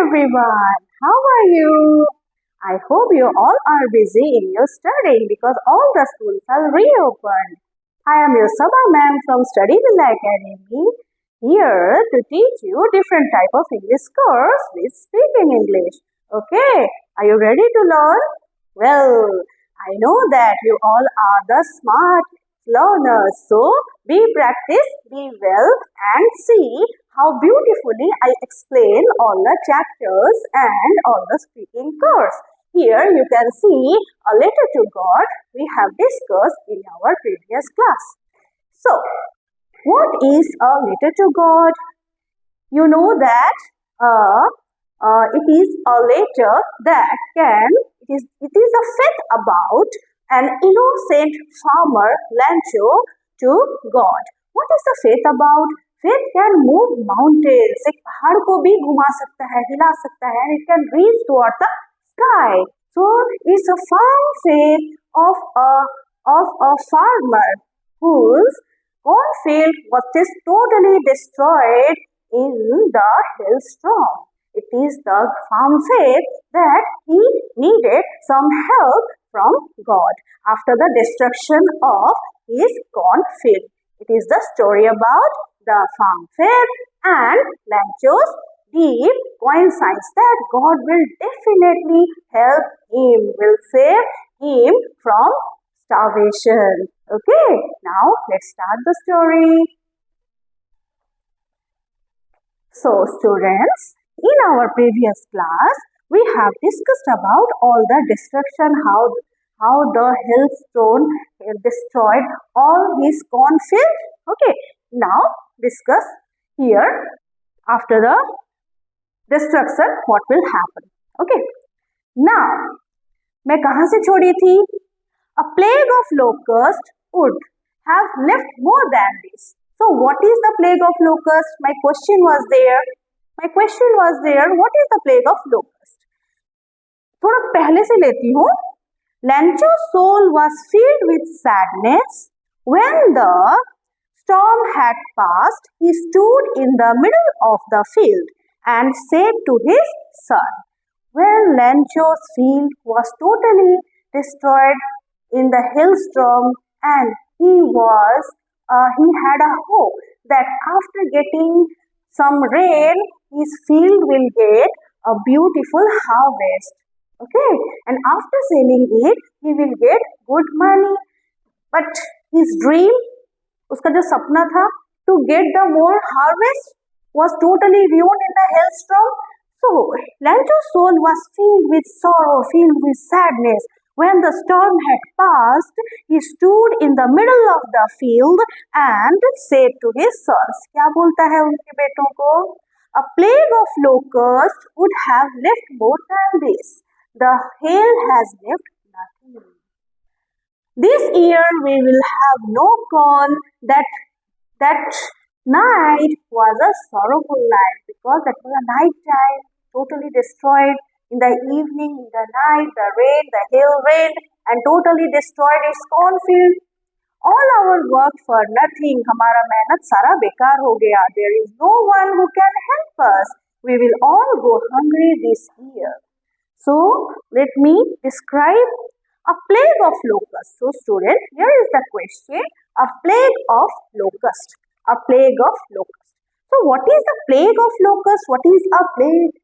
everyone, how are you? I hope you all are busy in your studying because all the schools are reopened. I am your Sabha ma'am from Study Villa Academy, here to teach you different type of English course with speaking English. Okay, are you ready to learn? Well, I know that you all are the smart learners, so be practice, be well and see how beautifully I explain all the chapters and all the speaking course. Here you can see a letter to God we have discussed in our previous class. So, what is a letter to God? You know that it is a letter that it is a faith about an innocent farmer Lencho to God. What is the faith about? Faith can move mountains. एक पहाड़ को भी घुमा सकता है, हिला सकता है, and it can reach toward the sky. So it's a firm faith of a farmer whose cornfield was totally destroyed in the hailstorm. It is the firm faith that he needed some help from God after the destruction of his cornfield. It is the story about the firm faith and Lencho's deep coincidence that God will definitely help him, will save him from starvation. Okay, now let's start the story. So students, in our previous class, we have discussed about all the destruction, how the hailstone destroyed all his cornfield. Okay, now discuss here after the destruction what will happen. Okay, now मैं कहाँ से छोड़ी थी? A plague of locusts would have left more than this. So what is the plague of locust? My question was there. What is the plague of locust? थोड़ा पहले से लेती हूँ. Lencho's soul was filled with sadness. When the storm had passed, he stood in the middle of the field and said to his son, when Lencho's field was totally destroyed in the hailstorm and he had a hope that after getting some rain, his field will get a beautiful harvest. Okay, and after selling it, he will get good money. But his dream, उसका जो सपना था, to get the more harvest was totally ruined in the hailstorm. So, Lencho's soul was filled with sorrow, filled with sadness. When the storm had passed, he stood in the middle of the field and said to his sons, क्या बोलता है उनके बेटों को? A plague of locusts would have left more than this. The hail has left nothing. This year we will have no corn. That night was a sorrowful night because that was a night time, totally destroyed. In the evening, in the night, the hail rained and totally destroyed its cornfield. All our work for nothing. हमारा मेहनत सारा बेकार हो गया. There is no one who can help us. We will all go hungry this year. So, let me describe a plague of locusts. So, student, here is the question. A plague of locust. A plague of locust. So, what is the plague of locust? What is a plague?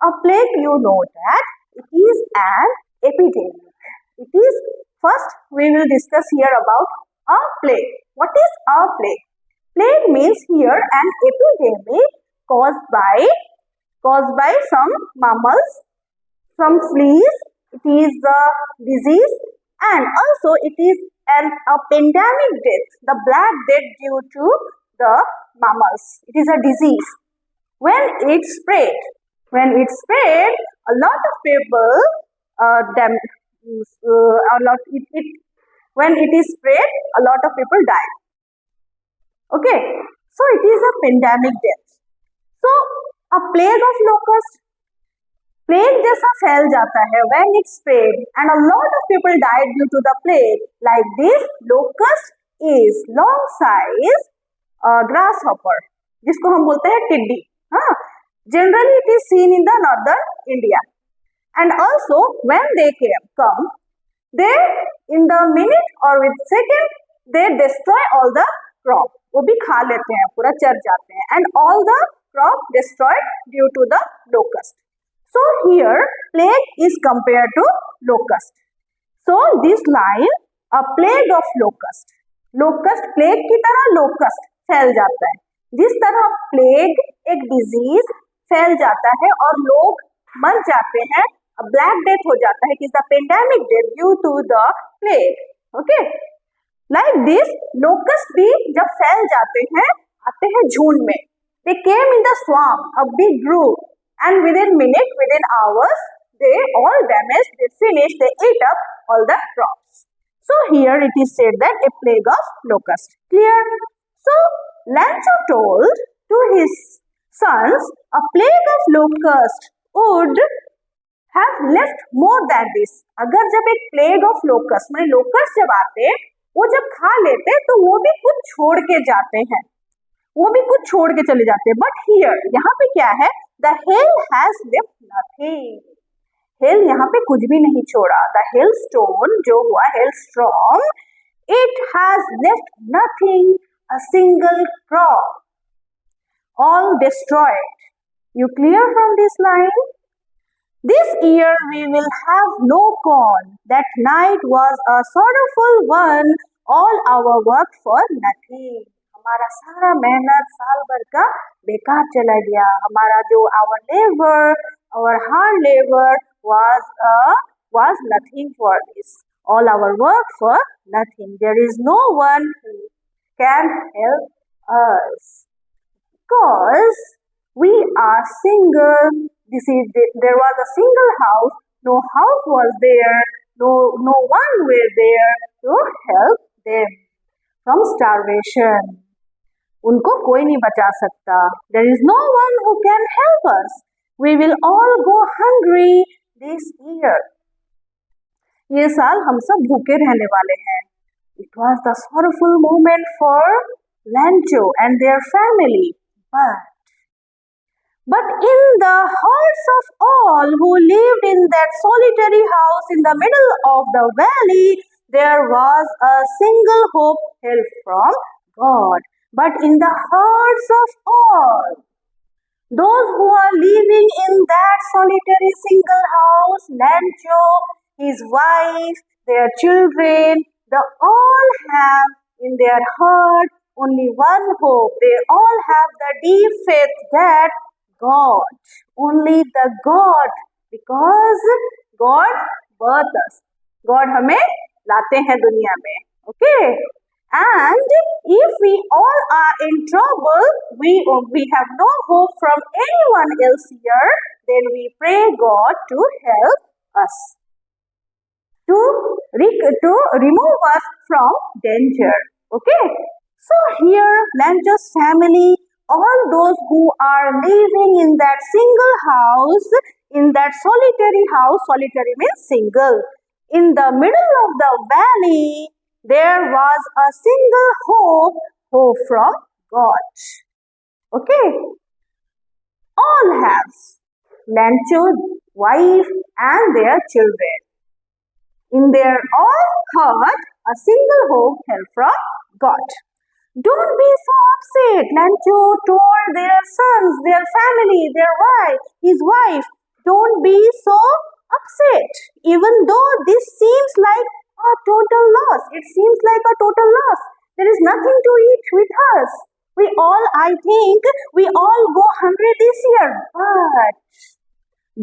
A plague, you know that it is an epidemic. It is, first we will discuss here about a plague. What is a plague? Plague means here an epidemic caused by some mammals, some fleas. It is a disease and also it is a pandemic death, the black death due to the mammals. It is a disease. When it spread, a lot of people when it is spread, a lot of people die. Okay, so it is a pandemic death. So a plague of locust, plague जैसा फैल जाता है when it spread and a lot of people died due to the plague. Like this, locust is long size grasshopper, जिसको हम बोलते हैं टिड्डी. हाँ, Generally, it is seen in the northern India. And also, when they come, they in the minute or with second, they destroy all the crop. वो भी खा लेते हैं, पूरा चर जाते हैं, and all the crop destroyed due to the locust. So here, plague is compared to locust. So this line, a plague of locust. Locust plague की तरह locust फैल जाता है. जिस तरह plague एक disease फैल जाता है और लोग मर जाते हैं, ब्लैक डेथ हो जाता है, it is the pandemic death due to the plague. Okay, like this locust भी जब फैल जाते हैं, आते हैं झुंड में. दे केम in the swarm, a big group, and within minute, within hours, they all damaged, they finished, they ate up all the crops. So here it is said that a plague of locust. Clear? So Lencho told to his sons, a plague of locust would have left more than this. अगर जब एक plague of locust, माने locust जब आते, वो जब खा लेते तो वो भी कुछ छोड़ के जाते हैं, वो भी कुछ छोड़ के चले जाते हैं. बट हियर, यहाँ पे क्या है? The hail has left nothing. Hail यहाँ पे कुछ भी नहीं छोड़ा. The hailstone जो हुआ, hailstorm, it has left nothing, a single crop, all destroyed. You clear from this line? This year we will have no corn. That night was a sorrowful one. All our work for nothing. हमारा सारा मेहनत साल भर का बेकार चला गया. हमारा जो our labor, our hard labor was nothing for this. All our work for nothing. There is no one who can help us. Because we are single. There was a single house. No house was there. No one were there to help them from starvation. उनको कोई नहीं बचा सकता. There is no one who can help us. We will all go hungry this year. ये साल हम सब भूखे रहने वाले हैं. It was the sorrowful moment for Lencho and their family. But in the hearts of all who lived in that solitary house in the middle of the valley, there was a single hope, help from God. But in the hearts of all, those who are living in that solitary single house, Lencho, his wife, their children, they all have in their heart only one hope. They all have the deep faith that God, only the God, because God birth us. God हमें लाते हैं दुनिया में. Okay? And if we all are in trouble, we have no hope from anyone else here, then we pray God to help us, to remove us from danger. Okay? So here, Lencho's family, all those who are living in that single house, in that solitary house, solitary means single, in the middle of the valley, there was a single hope from God. Okay? All have Lencho's wife and their children. In their all heart, a single hope help from God. Don't be so upset. Lencho told their sons, their family, his wife, don't be so upset. Even though this seems like a total loss. It seems like a total loss. There is nothing to eat with us. I think we all go hungry this year. But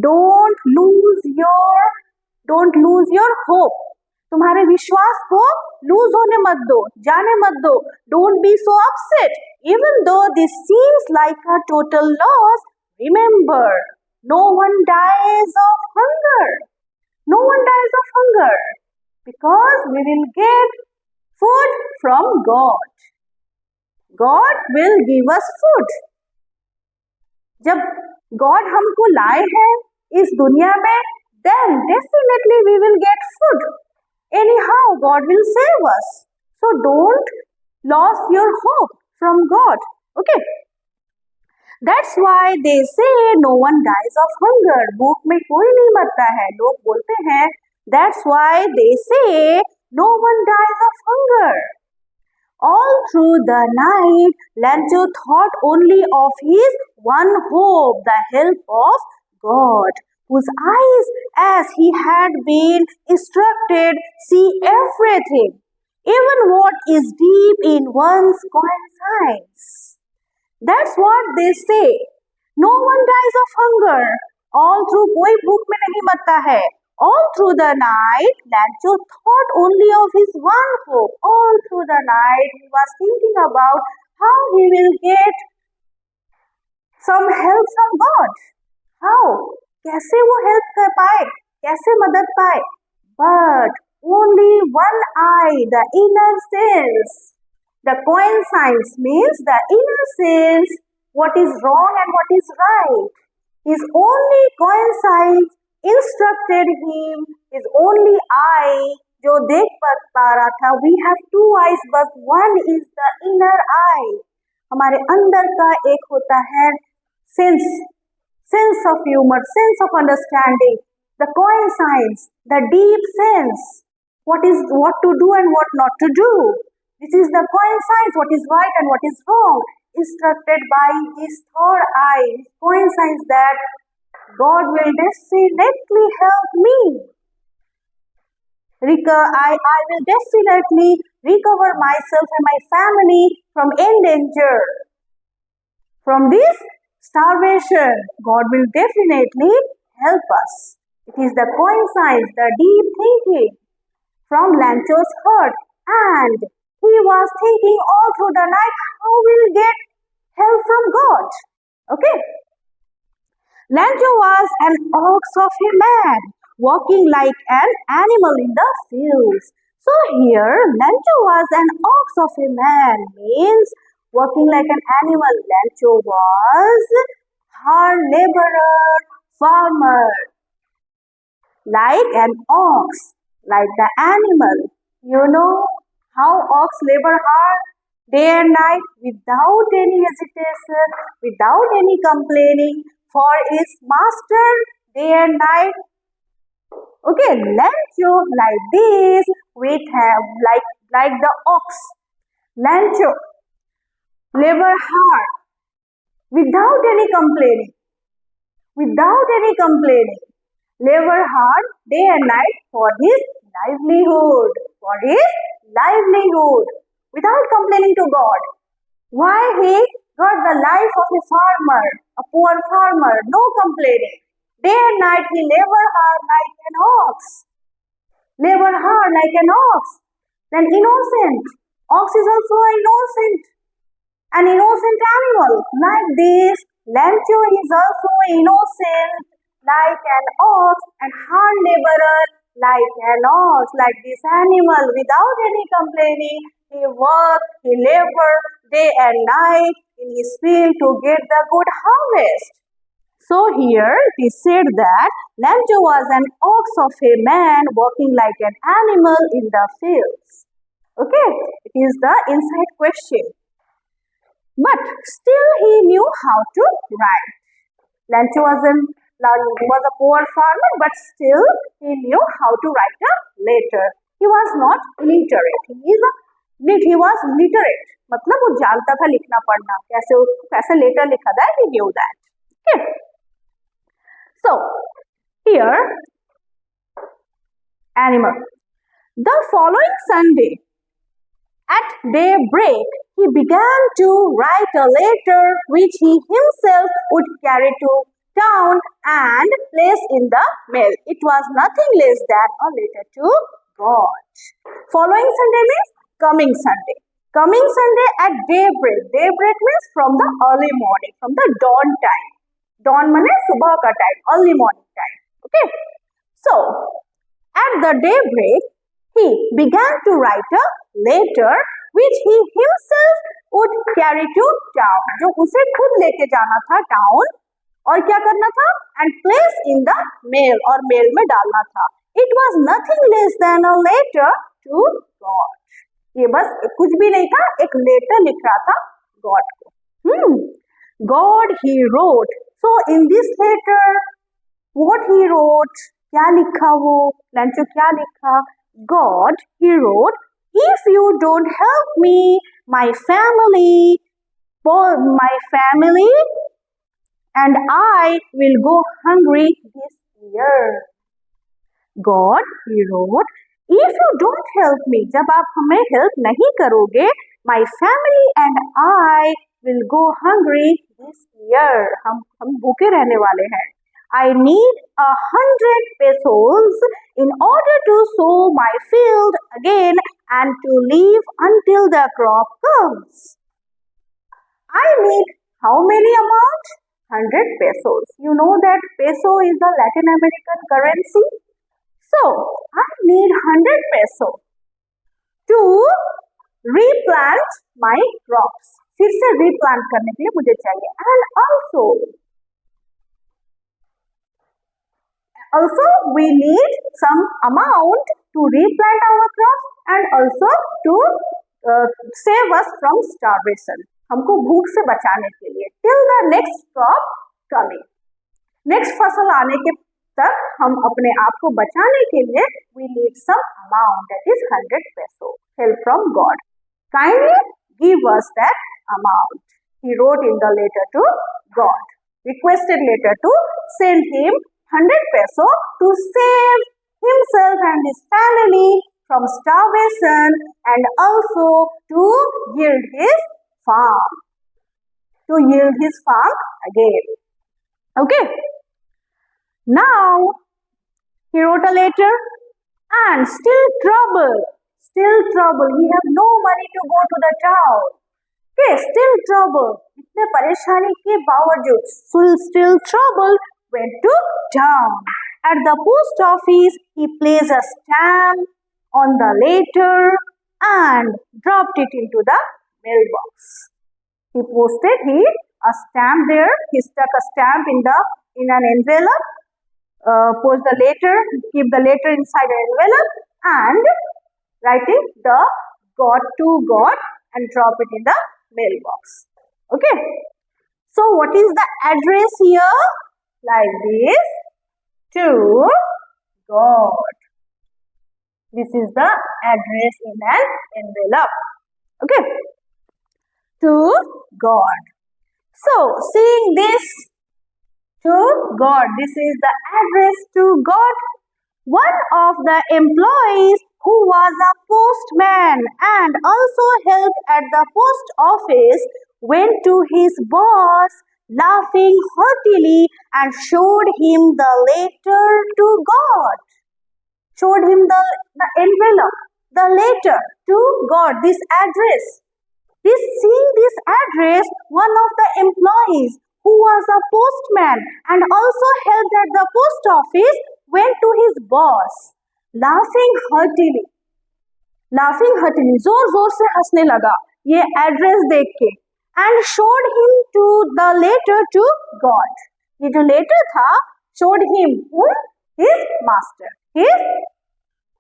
don't lose your hope. तुम्हारे विश्वास को loose होने मत दो, जाने मत दो. Don't be so upset. Even though this seems like a total loss, remember, no one dies of hunger. No one dies of hunger. Because we will get food from God. God will give us food. जब God हमको लाए हैं इस दुनिया में, then definitely we will get food. Anyhow, God will save us. So don't lose your hope from God. Okay. That's why they say no one dies of hunger. भूख में कोई नहीं मरता है. लोग बोलते हैं. That's why they say no one dies of hunger. All through the night, Lencho thought only of his one hope, the help of God, whose eyes, as he had been instructed, see everything, even what is deep in one's conscience. That's what they say. No one dies of hunger. All through कोई भूख में नहीं मरता है. All through the night, Lencho thought only of his one hope. All through the night, he was thinking about how he will get some help from God. How? कैसे वो help कर पाए? कैसे मदद पाए? But only one eye, the inner sense. The conscience means the inner sense, what is wrong and what is right. His only conscience instructed him, his only eye जो देख पा रहा था. We have two eyes, but one is the inner eye. हमारे अंदर का एक होता है sense of humor, sense of understanding. The conscience, the deep sense, what to do and what not to do. This is the conscience, what is right and what is wrong, instructed by his third eye, his conscience that God will definitely help me. I will definitely recover myself and my family from danger. From this starvation, God will definitely help us. It is the conscience, the deep thinking from Lencho's heart, and he was thinking all through the night how will get help from God. Okay. Lencho was an ox of a man, walking like an animal in the fields. So here, Lencho was an ox of a man, means working like an animal. Lencho was hard laborer, farmer, like an ox, like the animal. You know how ox labor hard day and night without any hesitation, without any complaining for his master day and night. Okay, Lencho like this, we have like the ox. Lencho labor hard without any complaining, labor hard day and night for his livelihood, without complaining to God. Why he got the life of a farmer, a poor farmer, no complaining. Day and night he labor hard like an ox. Then innocent. Ox is also an innocent animal. Like this, Lencho is also innocent like an ox and hard laborer like an ox, like this animal, without any complaining. He worked, he labored day and night in his field to get the good harvest. So here it is said that Lencho was an ox of a man walking like an animal in the fields. Okay, it is the inside question. But still he knew how to write. Lencho was a poor farmer, but still he knew how to write a letter. He was not illiterate. He was literate. मतलब वो जानता था लिखना पढ़ना, कैसे letter लिखा था. He knew that. Okay. So here, animal. The following Sunday, at daybreak, he began to write a letter which he himself would carry to town and place in the mail. It was nothing less than a letter to God. Following Sunday means coming Sunday. Coming Sunday at daybreak. Daybreak means from the early morning, from the dawn time. Dawn means subah ka time, early morning time. Okay. So, at the daybreak, he began to write a letter which he himself would carry to town. जो उसे खुद लेके जाना था town और क्या करना था? And place in the mail और mail में डालना था. It was nothing less than a letter to God. ये बस कुछ भी नहीं था, एक लेटर लिख रहा था गॉड को. God he wrote. So in this letter, what he wrote? क्या लिखा वो? लेंचो क्या लिखा? God he wrote, if you don't help me, my family and I will go hungry this year. God he wrote, if you don't help me, जब आप हमें help नहीं करोगे, my family and I will go hungry this year. हम भूखे रहने वाले हैं. I need 100 pesos in order to sow my field again and to live until the crop comes. I need how many amount? 100 pesos. You know that peso is the Latin American currency. So, I need 100 peso to replant my crops. फिर से replant करने के लिए मुझे चाहिए. And also we need some amount to replant our crops and also to save us from starvation. हमको भूख से बचाने के लिए. Till the next crop coming. Next फसल आने के तक हम अपने आप को बचाने के लिए we need some amount, that is 100 peso. Help from God. Kindly give us that amount. He wrote in the letter to God. Requested letter to send him 100 peso to save himself and his family from starvation and also to yield his farm. To yield his farm again. Okay. Now, he wrote a letter and still trouble. He have no money to go to the town. Okay, still trouble. इतने परेशानी के बावजूद, still trouble, went to town. At the post office, he placed a stamp on the letter and dropped it into the mailbox. He a stamp there. He stuck a stamp in an envelope. Post the letter, keep the letter inside an envelope and writing the God to God and drop it in the mailbox. Okay. So what is the address here? Like this, to God. This is the address in an envelope. Okay. To God. So seeing this, to God, this is the address to God. One of the employees who was a postman and also helped at the post office went to his boss laughing heartily and showed him the letter to God. Showed him the envelope, the letter to God, this address. Seeing this address, one of the employees who was a postman and also helped at the post office went to his boss, laughing heartily, जोर जोर से हंसने लगा ये address देख के, and showed him to the letter to God. ये जो लेटर था, showed him his master, his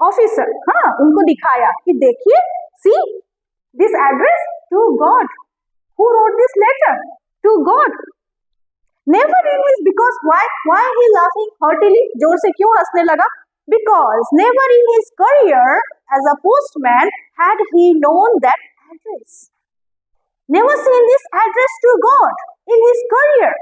officer. हाँ, उनको दिखाया कि देखिए, see this address to God. Who wrote this letter? To God. Never in his, because why he laughing heartily? जोर से क्यों हंसने लगा? Because never in his career as a postman had he known that address. Never seen this address to God in his career.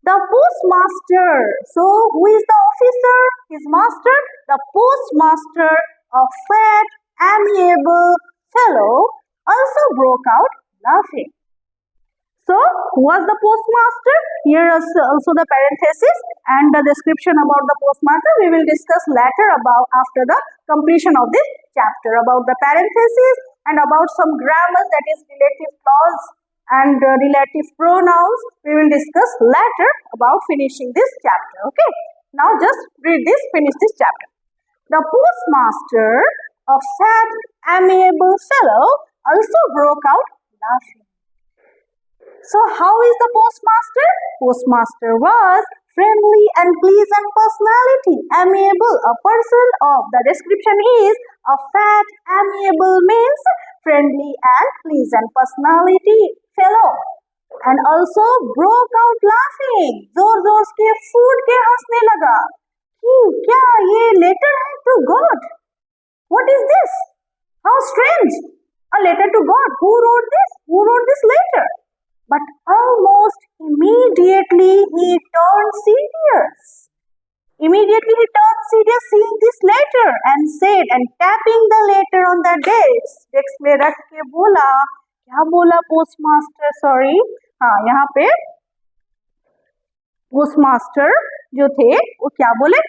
The postmaster. So who is the officer? His master? The postmaster, a fat, amiable fellow, also broke out laughing. So, who was the postmaster? Here is also the parenthesis and the description about the postmaster. We will discuss later after the completion of this chapter about the parenthesis and about some grammar, that is relative clause and relative pronouns. We will discuss later about finishing this chapter. Okay. Now just read this, finish this chapter. The postmaster, a fat, amiable fellow, also broke out laughing. So how is the postmaster? Postmaster was friendly and pleasant personality, amiable. A person of the description is a fat, amiable means friendly and pleasant personality fellow. and also broke out laughing. जोर जोर से फूट के हंसने लगा कि क्या ये letter है to God? What is this? How strange! A letter to God. Who wrote this? Who wrote this letter? But almost immediately he turned serious. Immediately he turned serious seeing this letter and said, and tapping the letter on the desk में रख के बोला, क्या बोला postmaster? Sorry, हाँ यहाँ पे postmaster जो थे वो क्या बोले?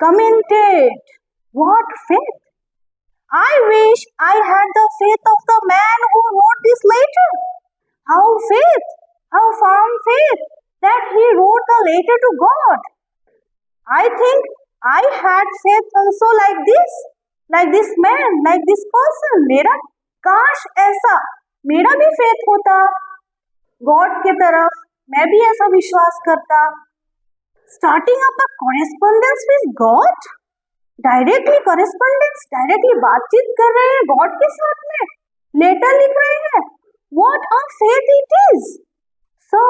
Commented, what faith? I wish I had the faith of the man who wrote this letter. How faith? How firm faith that he wrote the letter to God. I think I had faith also like this man, like this person. मेरा काश ऐसा मेरा भी faith होता God के तरफ, मैं भी ऐसा विश्वास करता. Starting up a correspondence with God, directly correspondence, directly बातचीत कर रहे हैं God के साथ में, लेटर लिख रहे हैं. What a faith it is! So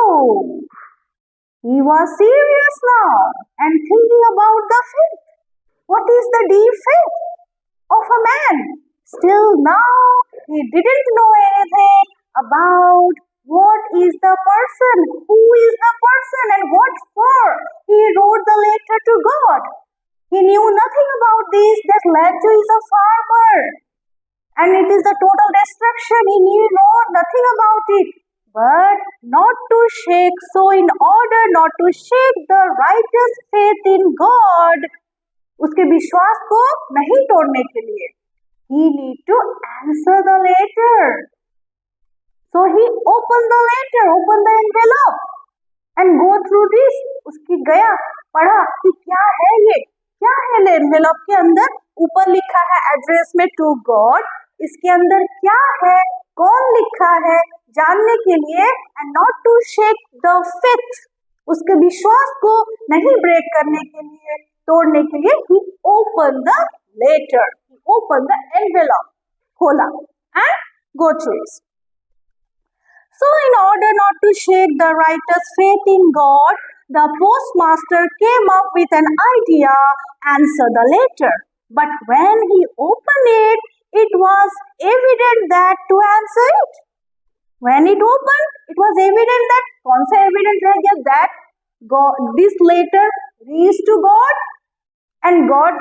he was serious now and thinking about the faith. What is the deep faith of a man? Still now he didn't know anything about what is the person, who is the person and what for he wrote the letter to God. He knew nothing about this, that Lencho is a farmer and it is the total destruction. He knew nothing about it. But not to shake, so in order not to shake the righteous faith in God, उसके विश्वास को नहीं तोड़ने के लिए, he need to answer the letter. So he opened the letter, opened the envelope and go through this. उसकी गया, पढ़ा कि क्या है ये, क्या है envelope के अंदर. ऊपर लिखा है एड्रेस में to God, इसके अंदर क्या है, कौन लिखा है, जानने के लिए and not to shake the faith, उसके विश्वास को नहीं ब्रेक करने के लिए, तोड़ने के लिए, he opened the letter, he opened the envelope, खोला and go through it. So in order not to shake the writer's faith in God, the postmaster came up with an idea, answer the letter. But when he opened it, it was evident that to answer it. When it opened, it was evident that, कौन सा evident रह गया? That God, this letter reached to God and God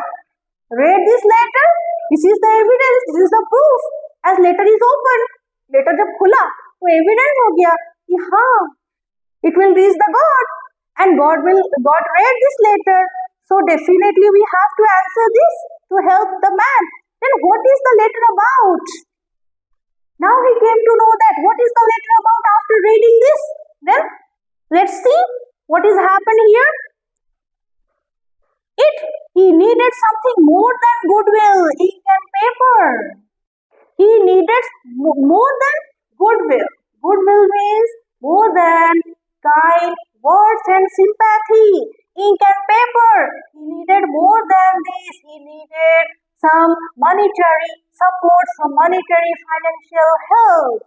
read this letter. This is the evidence, this is the proof. As letter is open, letter जब खुला तो evident हो गया कि हाँ, it will reach the God and God read this letter. So definitely we have to answer this to help the man. Then what is the letter about? Now he came to know that what is the letter about after reading this. Then let's see what is happened here. He needed something more than goodwill, ink and paper. He needed more than goodwill. Goodwill means more than kind words and sympathy. Ink and paper. He needed more than this. He needed some monetary support, some monetary financial help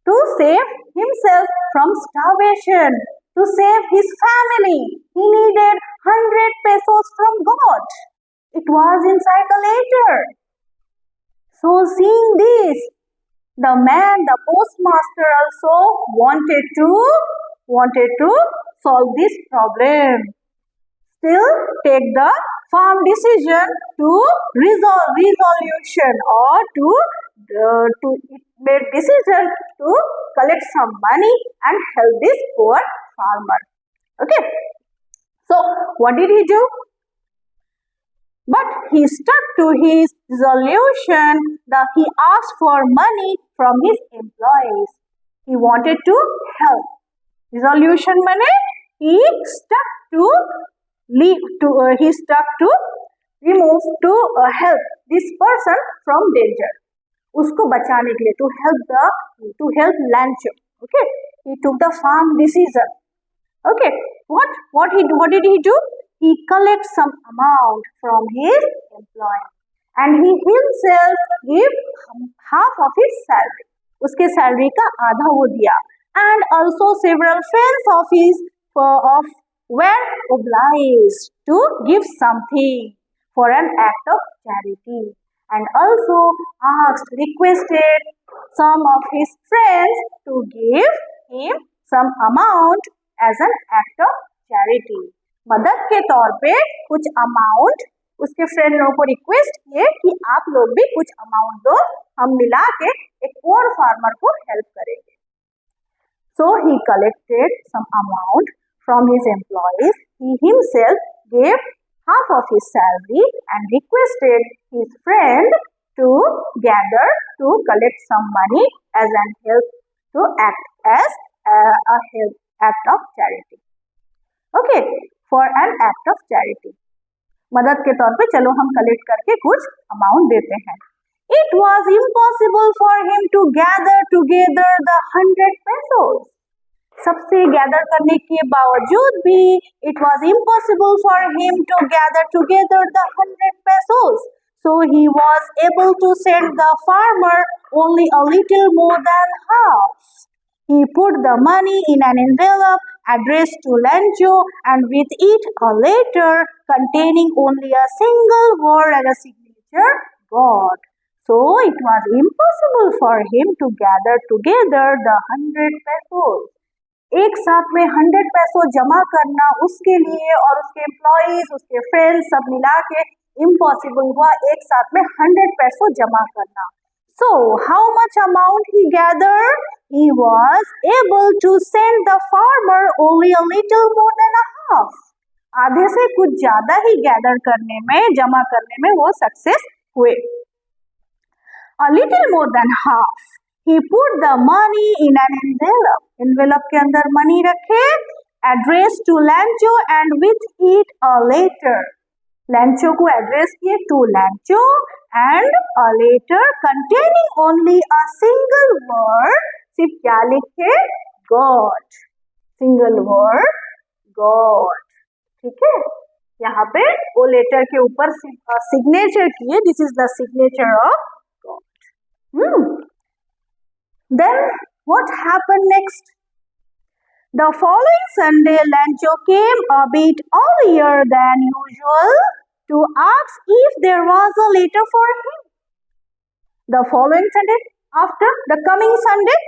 to save himself from starvation, to save his family. He needed 100 pesos from God. It was inside the letter. So seeing this, the postmaster also wanted to solve this problem. Still take the firm decision to resolution or to made decision to collect some money and help this poor farmer. Okay. So what did he do? But he stuck to his resolution that he asked for money from his employees. He wanted to help. Resolution meant he stuck to remove to help this person from danger. उसको बचाने के लिए to help Lencho. Okay, he took the firm decision. Okay, what did he do? He collected some amount from his employee and he himself gave half of his salary. उसके salary का आधा वो दिया. And also several friends of his were obliged to give something for an act of charity, and also requested some of his friends to give him some amount as an act of charity. मदद के तौर पे कुछ amount उसके friend लोगों को request किए कि आप लोग भी कुछ अमाउंट दो, हम मिला के एक पोअर फार्मर को हेल्प करेंगे. So he collected some amount from his employees. He himself gave half of his salary and requested his friend to gather to collect some money as an help to act as a help act of charity. Okay, for an act of charity. मदद के तौर पे चलो हम collect करके कुछ amount देते हैं. It was impossible for him to gather together the 100 pesos. सबसे गैदर करने के बावजूद भी it was impossible for him to gather together the 100 pesos. So he was able to send the farmer only a little more than half. He put the money in an envelope addressed to Lencho and with it a letter containing only a single word and a signature, God. So it was impossible for him to gather together the 100 pesos. एक साथ में 100 पैसों जमा करना उसके लिए और उसके एम्प्लॉइज, उसके फ्रेंड्स सब मिला के इम्पॉसिबल हुआ एक साथ में 100 पैसों जमा करना. So how much amount he gathered? He was able to send the farmer only a little more than a half. आधे से कुछ ज्यादा ही गैदर करने में, जमा करने में वो सक्सेस हुए. A little more than half. He put the money in an envelope. Envelope के अंदर मनी रखे, addressed to Lencho and with it a letter. Lencho को एड्रेस किए to Lencho and a letter containing only a single word. सिर्फ क्या लिखे? God. Single word God. ठीक है, यहाँ पे वो लेटर के ऊपर सिग्नेचर किए. This is the signature of God. Then what happened next? The following Sunday, Lencho came a bit earlier than usual to ask if there was a letter for him. The following Sunday, after the coming Sunday,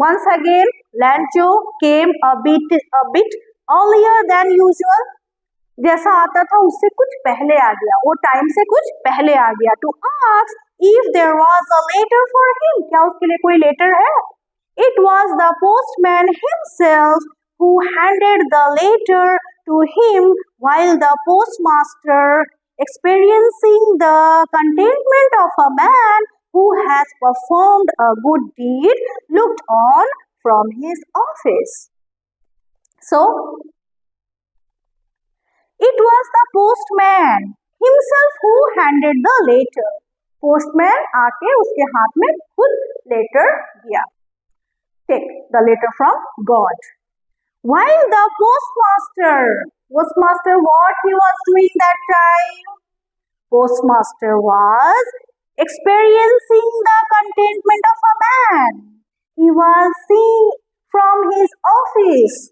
once again Lencho came a bit earlier than usual. जैसा आता था उससे कुछ पहले आ गया, वो time से कुछ पहले आ गया. To ask if there was a letter for him. क्या उसके लिए कोई लेटर है? It was the postman himself who handed the letter to him while the postmaster, experiencing the contentment of a man who has performed a good deed, looked on from his office. So, it was the postman himself who handed the letter. Postman आके उसके हाथ में खुद letter दिया. Take the letter from God. While the postmaster, what he was doing that time? Postmaster was experiencing the contentment of a man. He was seeing from his office.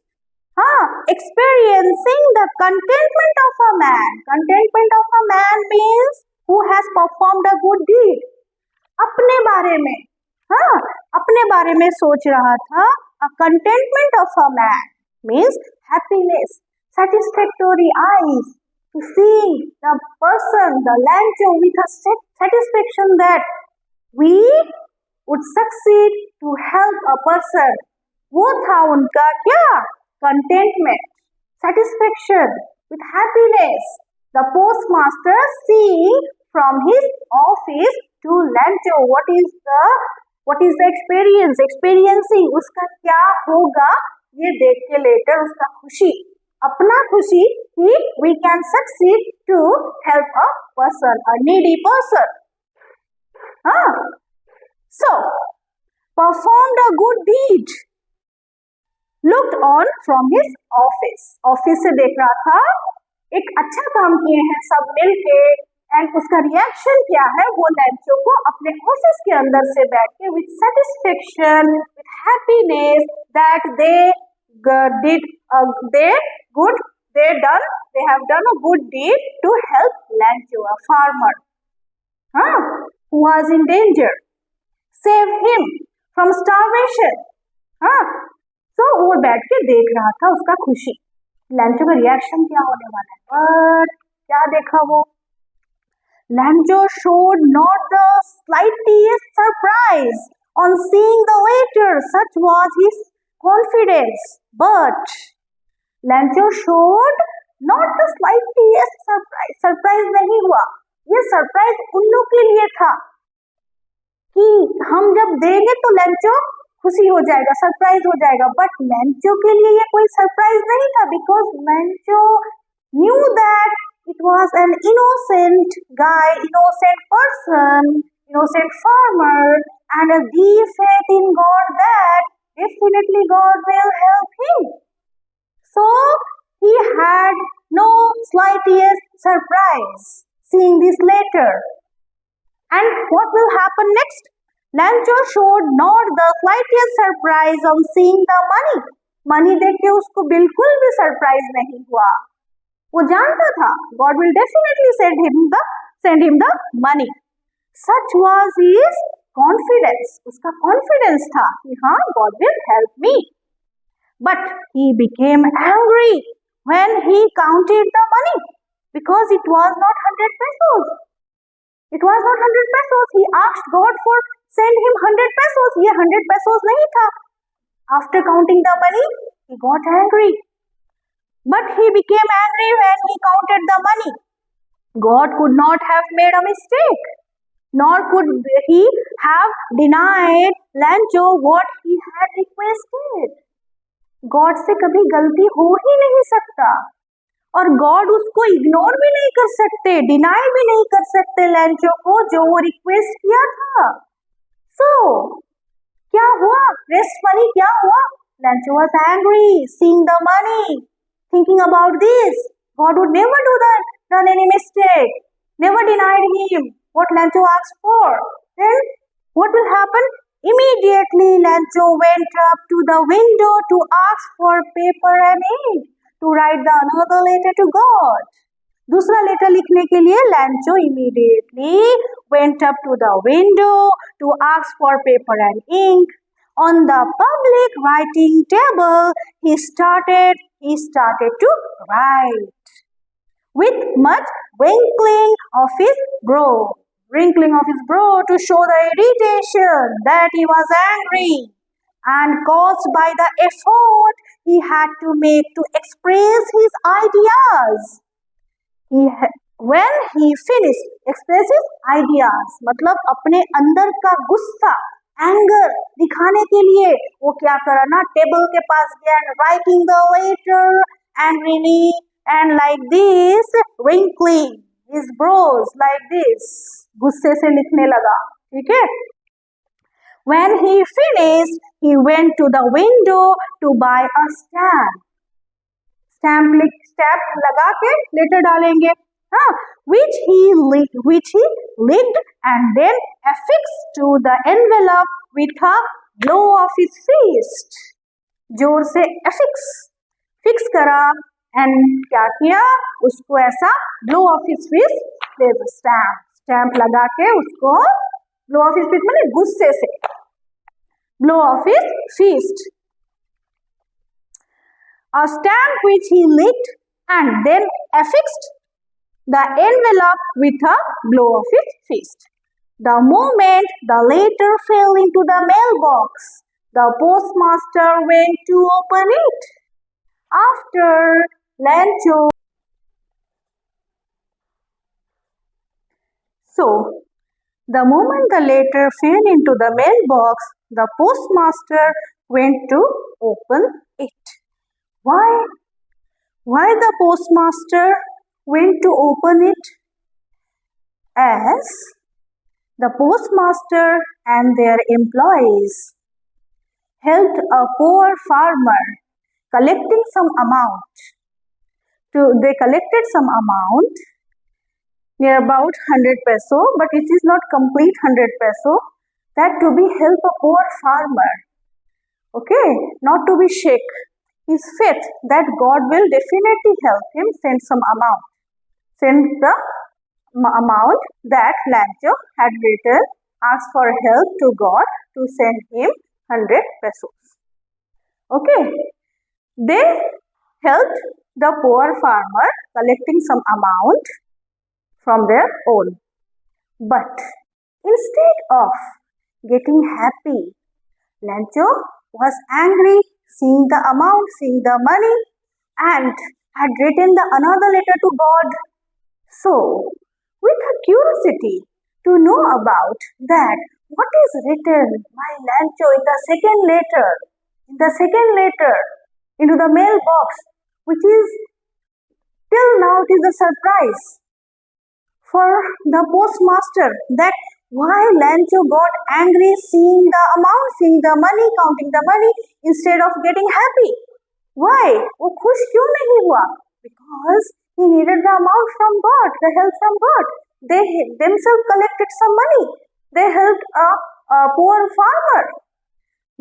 Experiencing the contentment of a man. Contentment of a man means who has performed a good deed. अपने बारे में, अपने बारे में सोच रहा था. A contentment of a man means happiness, satisfactory eyes to see the person, the Lencho, with a satisfaction that we would succeed to help a person. वो था उनका क्या? Contentment, satisfaction, with happiness. The postmaster seeing from his office to Lencho what is the experience, experiencing उसका क्या होगा ये देख के लेटर उसका खुशी, अपना खुशी कि we can succeed to help a person, a needy person. So performed a good deed, looked on from his office. Office से देख रहा था, एक अच्छा काम किए हैं सब मिलके, एंड उसका रिएक्शन क्या है, वो लेंचो को अपने ऑफिस के अंदर से बैठ के with satisfaction, with happiness that they did they have done a good deed to help Lencho, a farmer, who was in danger, save him from starvation. So वो बैठ के देख रहा था उसका खुशी, लेंचो का रिएक्शन क्या होने वाला है, बट क्या देखा वो, Lencho showed not the slightest surprise on seeing the letter, such was his confidence. But Lencho showed not the slightest surprise. Surprise नहीं हुआ, ये सरप्राइज उन लोग के लिए था कि हम जब देंगे तो लेंचो खुशी हो जाएगा, सरप्राइज हो जाएगा, बट लेंचो के लिए ये कोई सरप्राइज नहीं था, because Lencho knew that it was an innocent guy, innocent person, innocent farmer, and a deep faith in God that definitely God will help him. So he had no slightest surprise seeing this letter. And what will happen next? Lencho showed not the slightest surprise on seeing the money. Money देख के उसको बिल्कुल भी surprise नहीं हुआ, वो जानता था God will definitely send him the money. Such was his confidence. उसका confidence था कि हाँ God will help me. But he became angry when he counted the money because it was not 100 pesos. It was not 100 pesos. He asked God for send him 100 pesos. ये 100 pesos नहीं था. After counting the money, he got angry. But he became angry when he counted the money. God could not have made a mistake, nor could he have denied Lencho what he had requested. God से कभी गलती हो ही नहीं सकता, और God उसको ignore भी नहीं कर सकते, डिनाई भी नहीं कर सकते लेंचो को जो वो रिक्वेस्ट किया था. So क्या हुआ, रेस्ट मनी क्या हुआ, Lencho was angry seeing the money, thinking about this. God would never done any mistake, never denied him what Lencho asked for. Then what will happen? Immediately Lencho went up to the window to ask for paper and ink to write the another letter to God. दूसरा letter लिखने के लिए Lencho immediately went up to the window to ask for paper and ink. On the public writing table, he started to write with much wrinkling of his brow to show the irritation that he was angry and caused by the effort he had to make to express his ideas. When he finished express his ideas, मतलब अपने अंदर का गुस्सा, anger दिखाने के लिए वो क्या करा ना, टेबल के पास गया, writing the letter angrily and like this, wrinkling his brows like this, गुस्से से लिखने लगा, ठीक है. When he finished, he went to the window to buy a stamp. Stamp लगा के लेटर डालेंगे, which he licked and then affixed to the envelope with a blow of his fist. जोर से फिक्स करा एंड क्या किया, उसको ऐसा blow of his fist, stamp लगा के उसको blow of his fist माने गुस्से से, blow of his fist. A stamp which he licked and then affixed the envelope with a blow of his fist. The moment the letter fell into the mailbox, the postmaster went to open it. After Lencho. So, the moment the letter fell into the mailbox, the postmaster went to open it. Why the postmaster went to open it? As the postmaster and their employees helped a poor farmer collecting some amount. They collected some amount near about 100 peso, but it is not complete 100 peso, that to be help a poor farmer. Okay, not to be shake his faith that God will definitely help him, send some amount. Send the amount that Lencho had written, asked for help to God to send him 100 pesos. Okay, they helped the poor farmer collecting some amount from their own. But instead of getting happy, Lencho was angry seeing the amount, seeing the money, and had written another letter to God. So, with a curiosity to know about that, what is written by Lencho in the second letter into the mailbox, which is till now it is a surprise for the postmaster, that why Lencho got angry seeing the amount, seeing the money, counting the money instead of getting happy. Why? वो खुश क्यों नहीं हुआ? Because he needed the amount from God, the help from God. They themselves collected some money. They helped a poor farmer.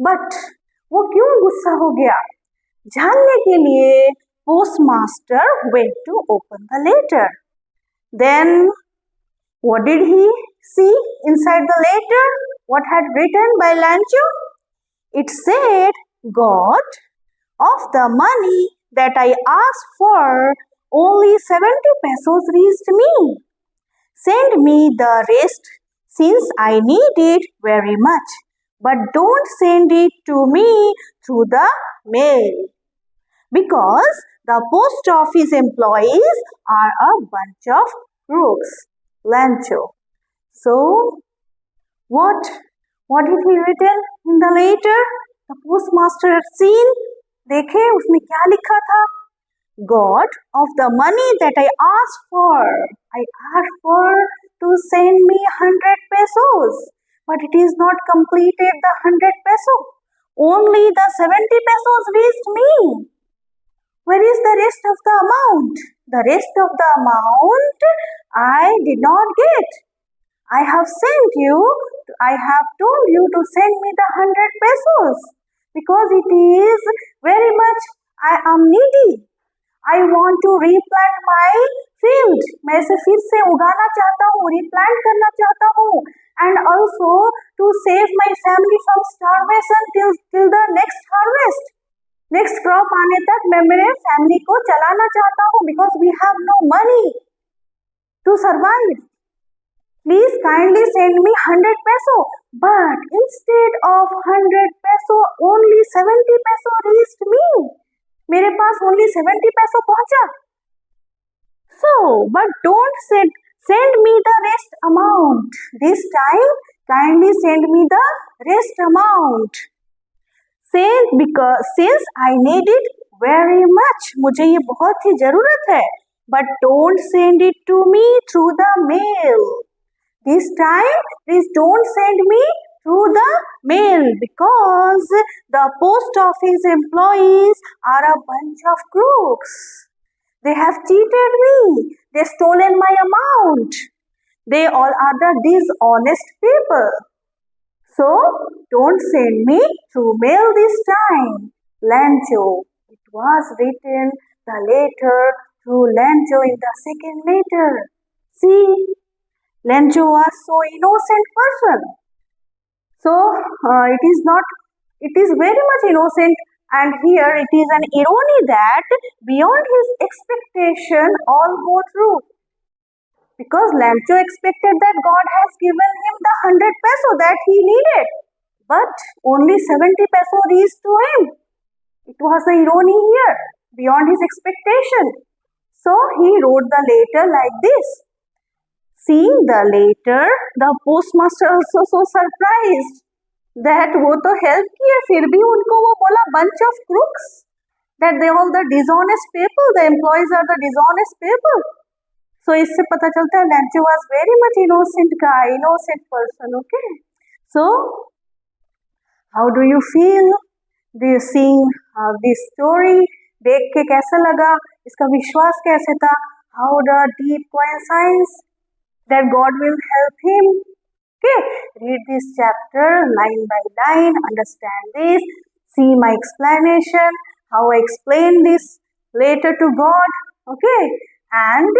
But वो क्यों गुस्सा हो गया? जानने के लिए postmaster went to open the letter. Then what did he see inside the letter? What had written by Lencho? It said, God, of the money that I asked for, only 70 pesos reached me. Send me the rest since I need it very much. But don't send it to me through the mail. Because the post office employees are a bunch of crooks. Lencho. So, what did he written in the letter? The postmaster had seen. देखे उसने क्या लिखा था? God, of the money that I asked for to send me 100 pesos, but it is not completed the 100 peso. Only the 70 pesos reached me. Where is the rest of the amount? The rest of the amount I did not get. I have told you to send me the 100 pesos because it is very much I am needy. I want to replant my field. मैं इसे फिर से उगाना चाहता हूँ, replant करना चाहता हूँ, and also to save my family from starvation till the next harvest. Next crop आने तक मैं मेरे family को चलाना चाहता हूँ because we have no money to survive. Please kindly send me 100 peso. But instead of 100 peso, only 70 peso reached me. मेरे पास only 70 peso पहुंचा. So, but don't send me the rest amount. This time, kindly send me the rest amount. Since I need it very much, मुझे ये बहुत ही जरूरत है. But don't send it to me through the mail. This time, please don't send me through the mail because the post office employees are a bunch of crooks. They have cheated me. They stolen my amount. They all are the dishonest people. So, don't send me through mail this time. Lencho. It was written the letter through Lencho in the second letter. See, Lencho was so innocent person. So, it is very much innocent, and here it is an irony that beyond his expectation all go true. Because Lencho expected that God has given him the 100 peso that he needed, but only 70 peso reached to him. It was the irony here, beyond his expectation. So, he wrote the letter like this. Seeing the letter, the postmaster also so surprised that वो तो help किए फिर भी उनको वो बोला bunch of crooks, that they all the dishonest people, the employees are the dishonest people. So इससे पता चलता है Lencho was very much innocent guy, innocent person. Okay. So how do you feel seeing this story? देख के कैसा लगा? इसका विश्वास कैसे था? How the deep coincidence that God will help him. Okay, read this chapter line by line, understand this, see my explanation, how I explain this later to God. Okay, and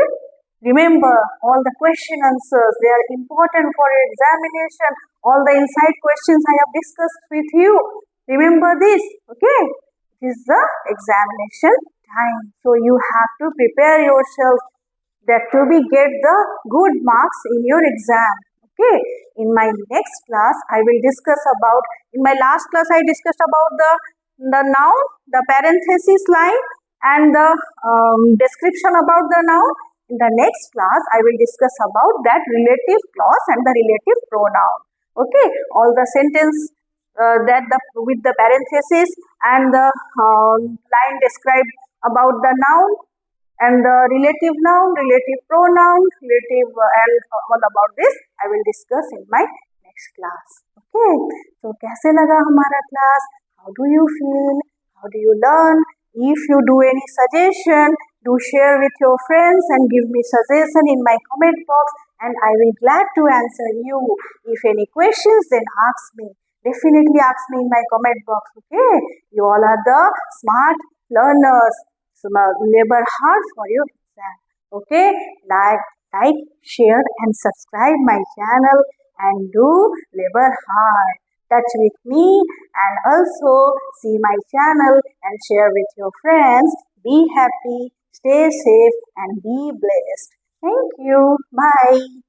remember all the question answers, they are important for your examination. All the inside questions I have discussed with you. Remember this, okay? It is the examination time. So you have to prepare yourself that to be get the good marks in your exam. Okay, in my next class I will discuss about, in my last class I discussed about the noun, the parenthesis line, and the description about the noun. In the next class I will discuss about that relative clause and the relative pronoun. Okay, all the sentence that the with the parenthesis and the line described about the noun and the relative noun, relative pronoun, relative and all about this I will discuss in my next class. Okay, so कैसे लगा हमारा class? How do you feel? How do you learn? If you do any suggestion, do share with your friends and give me suggestion in my comment box, and I will glad to answer you. If any questions, then ask me. Definitely ask me in my comment box. Okay, you all are the smart learners. So labor hard for your exam. Okay, like, share and subscribe my channel and do labor hard. Touch with me and also see my channel and share with your friends. Be happy, stay safe and be blessed. Thank you. Bye.